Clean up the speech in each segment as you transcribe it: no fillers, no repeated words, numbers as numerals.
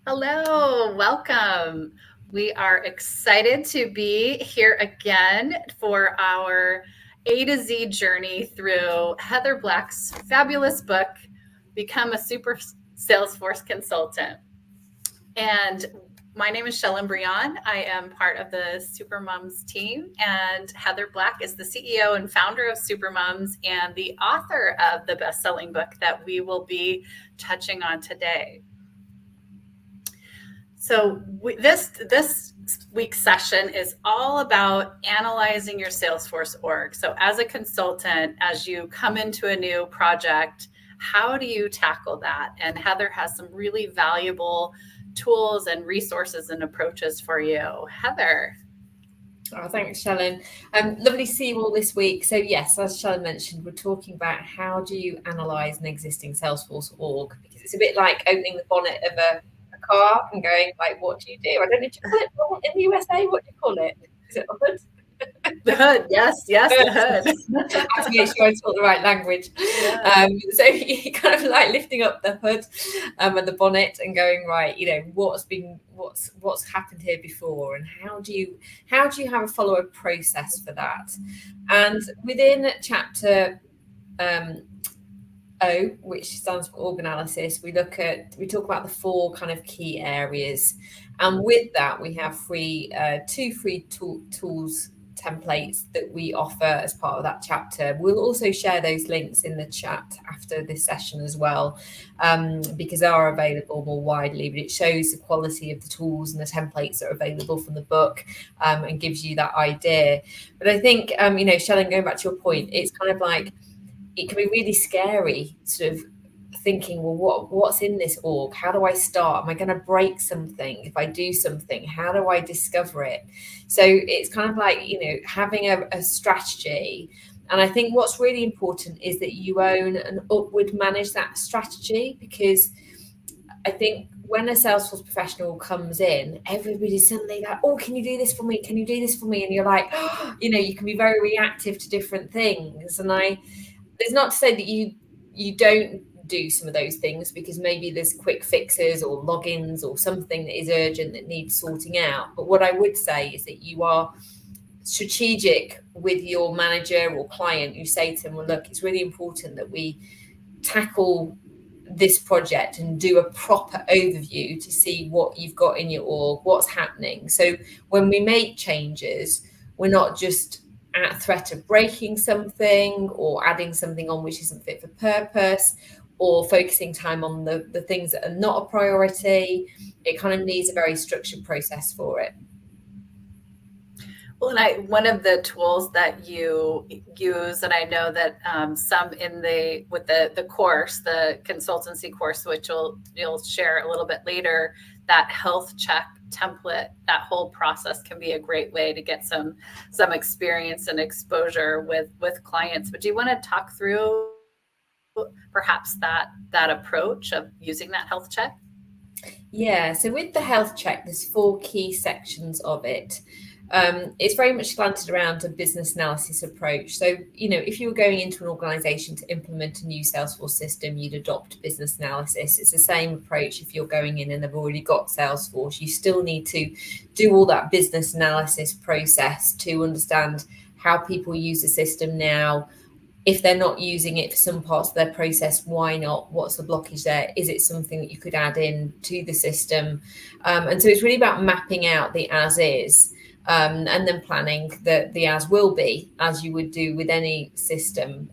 Hello, welcome. We are excited to be here again for our A to Z journey through Heather Black's fabulous book, Become a Super Salesforce Consultant. And my name is Shellen Brion. I am part of the Supermoms team, and Heather Black is the CEO and founder of Supermoms and the author of the best-selling book that we will be touching on today. So this week's session is all about analyzing your Salesforce org. So as a consultant, as you come into a new project, how do you tackle that? And Heather has some really valuable tools and resources and approaches for you. Heather. Oh, thanks, Shellen. Lovely to see you all this week. So yes, as Shellen mentioned, we're talking about how do you analyse an existing Salesforce org, because it's a bit like opening the bonnet of a car and going, like, what do you do? I don't know, do you call it bonnet in the USA? What do you call it? Is it a hood? The hood, yes, the hood. I have to make sure I talk the right language. Yeah. So you kind of like lifting up the hood and the bonnet and going, right, what's happened here before, and how do you have a follow-up process for that? And within chapter O, which stands for org analysis, we talk about the four kind of key areas, and with that we have two free tools templates that we offer as part of that chapter. We'll also share those links in the chat after this session as well, because they are available more widely, but it shows the quality of the tools and the templates that are available from the book, and gives you that idea. But I think, Shellen, going back to your point, it's kind of like, it can be really scary, sort of thinking, well, what's in this org? How do I start? Am I going to break something if I do something? How do I discover it? So it's kind of like, having a strategy. And I think what's really important is that you own and upward manage that strategy, because I think when a Salesforce professional comes in, everybody's suddenly like, oh, can you do this for me? Can you do this for me? And you're like, oh, you can be very reactive to different things. And there's not to say that you don't do some of those things, because maybe there's quick fixes or logins or something that is urgent that needs sorting out. But what I would say is that you are strategic with your manager or client. You say to them, well, look, it's really important that we tackle this project and do a proper overview to see what you've got in your org, what's happening. So when we make changes, we're not just at threat of breaking something or adding something on which isn't fit for purpose, or focusing time on the things that are not a priority. It kind of needs a very structured process for it. Well, and one of the tools that you use, and I know that some with the course, the consultancy course, which you'll share a little bit later, that health check template, that whole process can be a great way to get some experience and exposure with clients. But do you want to talk through perhaps that approach of using that health check? Yeah, so with the health check, there's 4 key sections of it. It's very much slanted around a business analysis approach. So, if you were going into an organization to implement a new Salesforce system, you'd adopt business analysis. It's the same approach if you're going in and they've already got Salesforce. You still need to do all that business analysis process to understand how people use the system now. If they're not using it for some parts of their process, why not? What's the blockage there? Is it something that you could add in to the system? And so it's really about mapping out the as is. And then planning the as will be, as you would do with any system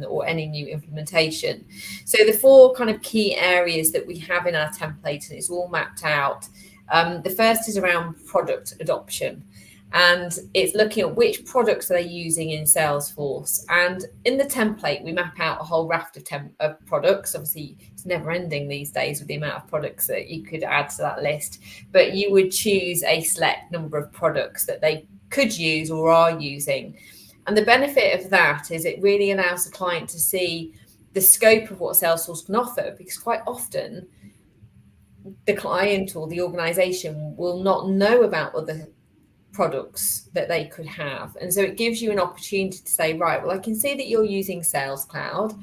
or any new implementation. So the 4 kind of key areas that we have in our template, and it's all mapped out. The first is around product adoption. And it's looking at which products they're using in Salesforce. And in the template, we map out a whole raft of products. Obviously, it's never ending these days with the amount of products that you could add to that list. But you would choose a select number of products that they could use or are using. And the benefit of that is it really allows the client to see the scope of what Salesforce can offer, because quite often the client or the organization will not know about other products that they could have. And so it gives you an opportunity to say, right, well, I can see that you're using Sales Cloud.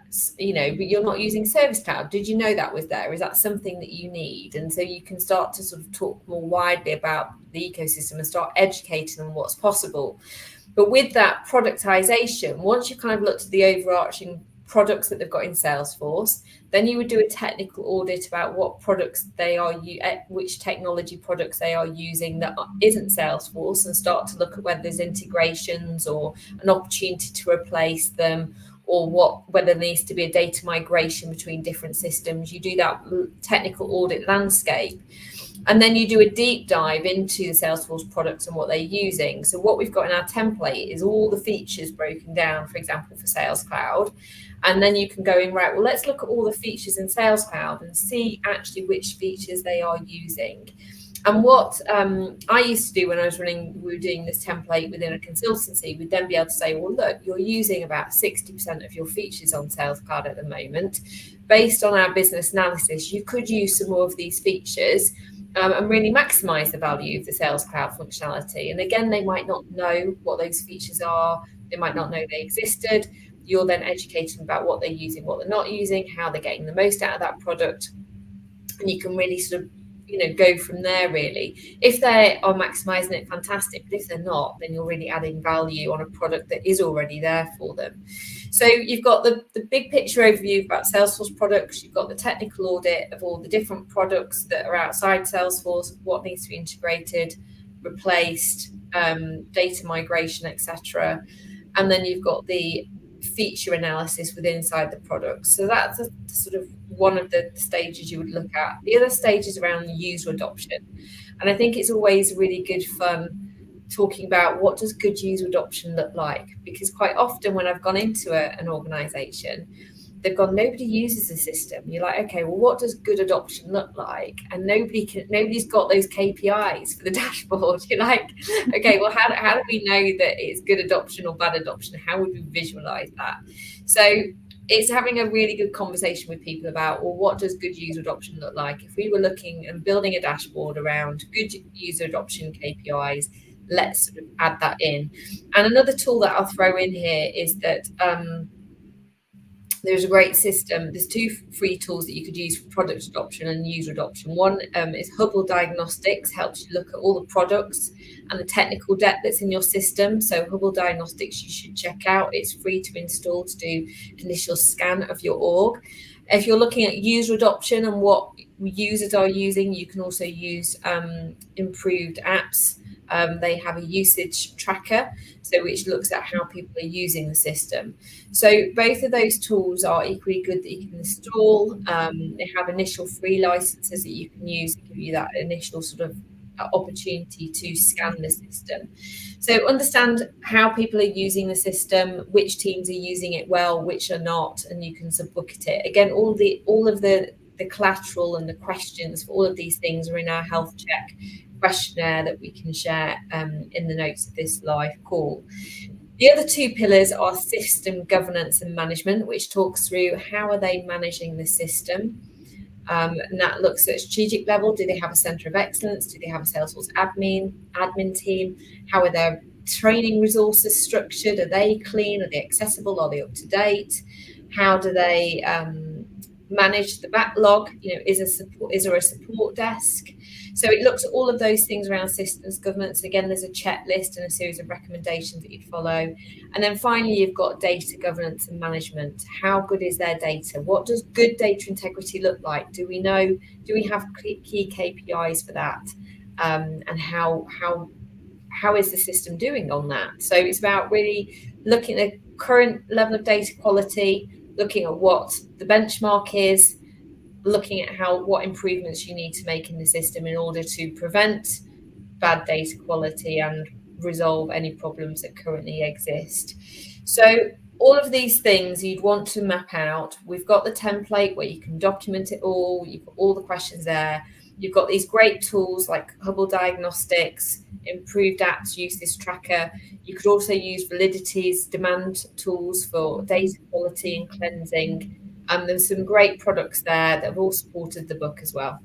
but you're not using Service Cloud. Did you know that was there? Is that something that you need? And so you can start to sort of talk more widely about the ecosystem and start educating them what's possible. But with that productization, once you've kind of looked at the overarching products that they've got in Salesforce, then you would do a technical audit about what products they are, which technology products they are using that isn't Salesforce, and start to look at whether there's integrations or an opportunity to replace them, or whether there needs to be a data migration between different systems. You do that technical audit landscape. And then you do a deep dive into the Salesforce products and what they're using. So what we've got in our template is all the features broken down, for example, for Sales Cloud. And then you can go in, right, well, let's look at all the features in Sales Cloud and see actually which features they are using. And what I used to do when we were doing this template within a consultancy, we'd then be able to say, well, look, you're using about 60% of your features on Sales Cloud at the moment. Based on our business analysis, you could use some more of these features and really maximize the value of the Sales Cloud functionality. And again, they might not know what those features are. They might not know they existed. You're then educating them about what they're using, what they're not using, how they're getting the most out of that product. And you can really sort of go from there, really. If they are maximizing it, fantastic. But if they're not, then you're really adding value on a product that is already there for them. So you've got the big picture overview about Salesforce products. You've got the technical audit of all the different products that are outside Salesforce, what needs to be integrated, replaced, data migration, etc. And then you've got the feature analysis within inside the product. So that's a sort of one of the stages you would look at. The other stage is around user adoption. And I think it's always really good fun talking about what does good user adoption look like, because quite often when I've gone into an organization, they've gone, nobody uses the system. You're like, okay, well, what does good adoption look like? And nobody's got those KPIs for the dashboard. You're like, okay, well, how do we know that it's good adoption or bad adoption? How would we visualize that? So it's having a really good conversation with people about, well, what does good user adoption look like? If we were looking and building a dashboard around good user adoption KPIs, let's sort of add that in. And another tool that I'll throw in here is that there's a great system. There's two free tools that you could use for product adoption and user adoption. One is Hubble Diagnostics, helps you look at all the products and the technical debt that's in your system. So Hubble Diagnostics, you should check out. It's free to install to do initial scan of your org. If you're looking at user adoption and what users are using, you can also use improved apps. They have a usage tracker, so which looks at how people are using the system. So both of those tools are equally good that you can install. They have initial free licenses that you can use to give you that initial sort of opportunity to scan the system. So understand how people are using the system, which teams are using it well, which are not, and you can sort of bucket it. Again, all of the collateral and the questions for all of these things are in our health check questionnaire that we can share in the notes of this live call. The other two pillars are system governance and management, which talks through how are they managing the system. And that looks at strategic level. Do they have a center of excellence? Do they have a Salesforce admin team? How are their training resources structured? Are they clean? Are they accessible? Are they up to date? How do they manage the backlog? Is there a support desk? So it looks at all of those things around systems governance. Again, there's a checklist and a series of recommendations that you'd follow. And then finally, you've got data governance and management. How good is their data? What does good data integrity look like? Do we have key KPIs for that? And how is the system doing on that? So it's about really looking at the current level of data quality, looking at what the benchmark is, looking at what improvements you need to make in the system in order to prevent bad data quality and resolve any problems that currently exist. So all of these things you'd want to map out. We've got the template where you can document it all. You've got all the questions there. You've got these great tools like Hubble Diagnostics, improved apps, usage tracker. You could also use Validity's demand tools for data quality and cleansing. There's some great products there that have all supported the book as well.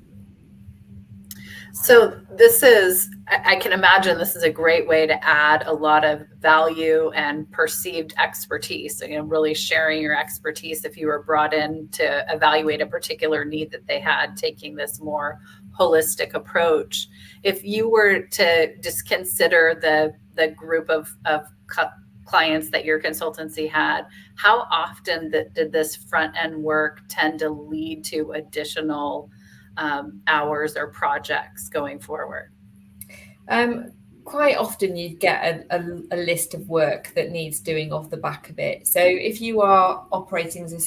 So this is, I can imagine this is a great way to add a lot of value and perceived expertise. So, really sharing your expertise if you were brought in to evaluate a particular need that they had, taking this more holistic approach. If you were to just consider the group of clients that your consultancy had, how often did this front end work tend to lead to additional hours or projects going forward? Quite often you get a list of work that needs doing off the back of it. So if you are operating as a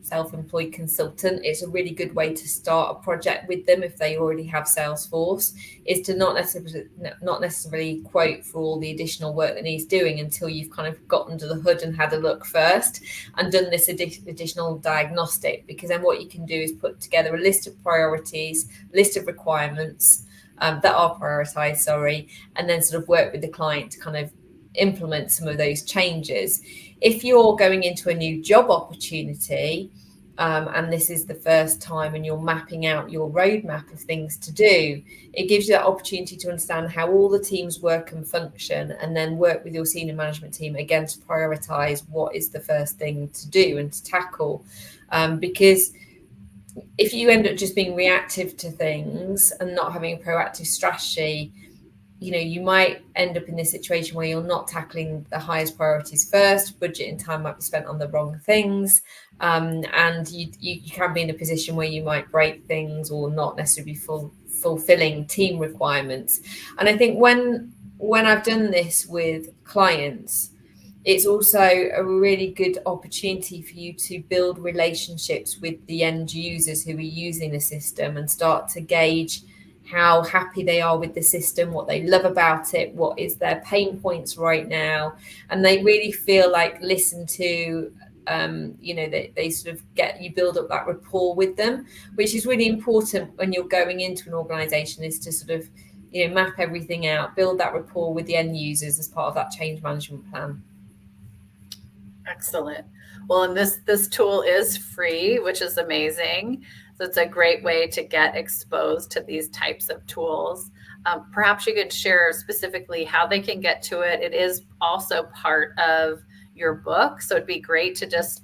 self-employed consultant, it's a really good way to start a project with them if they already have Salesforce, is to not necessarily quote for all the additional work that needs doing until you've kind of got under the hood and had a look first and done this additional diagnostic, because then what you can do is put together a list of priorities, list of requirements that are prioritized, and then sort of work with the client to kind of implement some of those changes. If you're going into a new job opportunity, and this is the first time and you're mapping out your roadmap of things to do, it gives you that opportunity to understand how all the teams work and function, and then work with your senior management team again to prioritize what is the first thing to do and to tackle. Because if you end up just being reactive to things and not having a proactive strategy, you might end up in this situation where you're not tackling the highest priorities first. Budget and time might be spent on the wrong things, and you can be in a position where you might break things or not necessarily fulfilling team requirements. And I think when I've done this with clients, it's also a really good opportunity for you to build relationships with the end users who are using the system and start to gauge how happy they are with the system, what they love about it, what is their pain points right now. And they really feel like listened to. They sort of you build up that rapport with them, which is really important when you're going into an organization, is to sort of, map everything out, build that rapport with the end users as part of that change management plan. Excellent. Well, and this tool is free, which is amazing. So it's a great way to get exposed to these types of tools. Perhaps you could share specifically how they can get to it. It is also part of your book, so it'd be great to just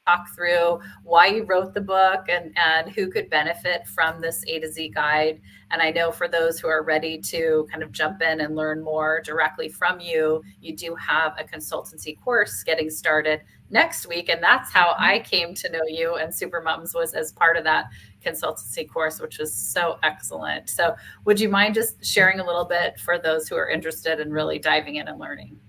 talk through why you wrote the book and who could benefit from this A to Z guide. And I know for those who are ready to kind of jump in and learn more directly from you, you do have a consultancy course getting started next week. And that's how I came to know you, and Super Mums was as part of that consultancy course, which was so excellent. So would you mind just sharing a little bit for those who are interested in really diving in and learning?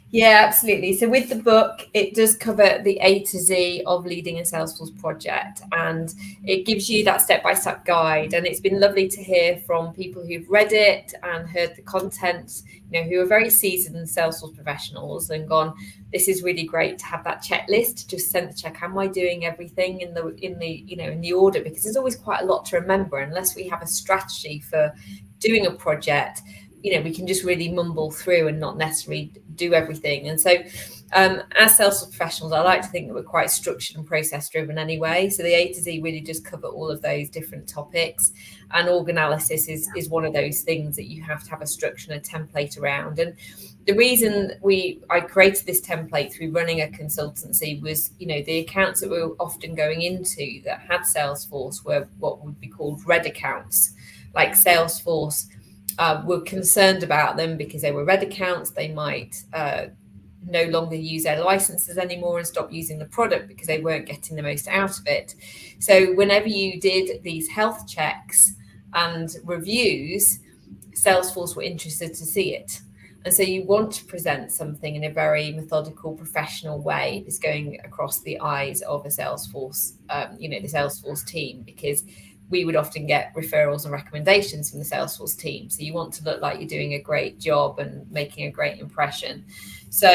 Yeah, absolutely. So with the book, it does cover the A to Z of leading a Salesforce project, and it gives you that step-by-step guide. And it's been lovely to hear from people who've read it and heard the content, who are very seasoned Salesforce professionals, and gone, this is really great to have that checklist, just send the check. Am I doing everything in the order? Because there's always quite a lot to remember unless we have a strategy for doing a project. We can just really mumble through and not necessarily do everything. And so as Salesforce professionals, I like to think that we're quite structured and process driven anyway. So the A to Z really does cover all of those different topics. And org analysis is one of those things that you have to have a structure and a template around. And the reason I created this template through running a consultancy was, the accounts that we were often going into that had Salesforce were what would be called red accounts, like Salesforce were concerned about them because they were red accounts. They might no longer use their licenses anymore and stop using the product because they weren't getting the most out of it. So whenever you did these health checks and reviews, Salesforce were interested to see it. And so you want to present something in a very methodical, professional way that's going across the eyes of a Salesforce, the Salesforce team, because we would often get referrals and recommendations from the Salesforce team. So you want to look like you're doing a great job and making a great impression. So,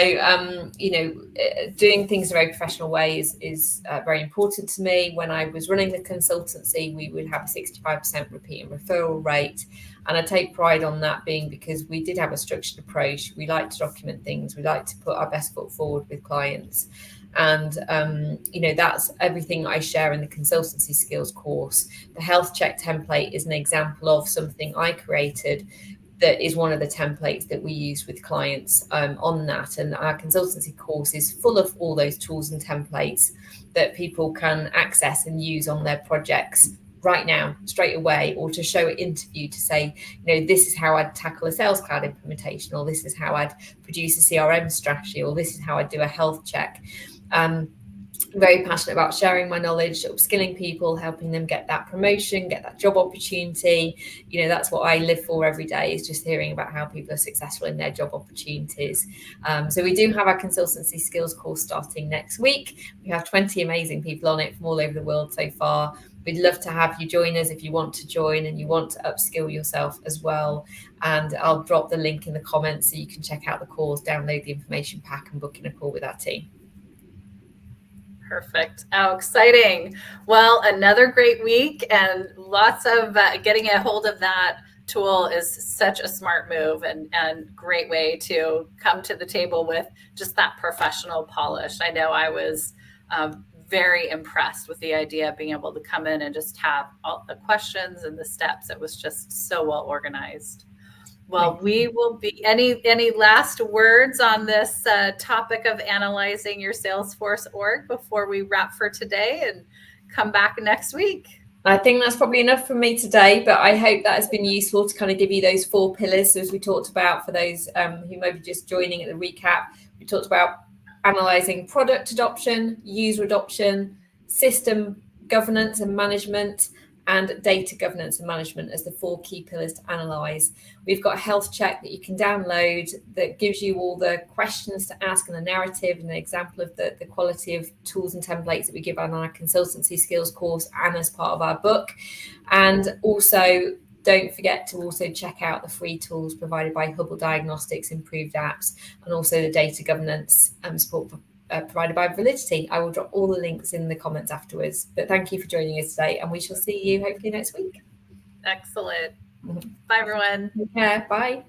doing things in a very professional way is very important to me. When I was running the consultancy, we would have a 65% repeat and referral rate. And I take pride on that being because we did have a structured approach. We like to document things. We like to put our best foot forward with clients. And that's everything I share in the consultancy skills course. The health check template is an example of something I created that is one of the templates that we use with clients on that. And our consultancy course is full of all those tools and templates that people can access and use on their projects right now, straight away, or to show an interview to say, this is how I'd tackle a Sales Cloud implementation, or this is how I'd produce a CRM strategy, or this is how I'd do a health check. I'm very passionate about sharing my knowledge, upskilling people, helping them get that promotion, get that job opportunity. That's what I live for every day, is just hearing about how people are successful in their job opportunities. So we do have our consultancy skills course starting next week. We have 20 amazing people on it from all over the world so far. We'd love to have you join us if you want to join and you want to upskill yourself as well. And I'll drop the link in the comments so you can check out the course, download the information pack, and book in a call with our team. Perfect. Oh, exciting. Well, another great week, and lots of getting a hold of that tool is such a smart move and great way to come to the table with just that professional polish. I know I was very impressed with the idea of being able to come in and just have all the questions and the steps. It was just so well organized. Well, we will be, any last words on this topic of analyzing your Salesforce org before we wrap for today and come back next week? I think that's probably enough from me today, but I hope that has been useful to kind of give you those 4 pillars as we talked about. For those who may be just joining at the recap, we talked about analysing product adoption, user adoption, system governance and management, and data governance and management as the 4 key pillars to analyse. We've got a health check that you can download that gives you all the questions to ask and a narrative and an example of the quality of tools and templates that we give on our consultancy skills course and as part of our book. And also, don't forget to also check out the free tools provided by Hubble Diagnostics, Improved Apps, and also the data governance support provided by Validity. I will drop all the links in the comments afterwards. But thank you for joining us today, and we shall see you hopefully next week. Excellent. Bye, everyone. Take care. Bye.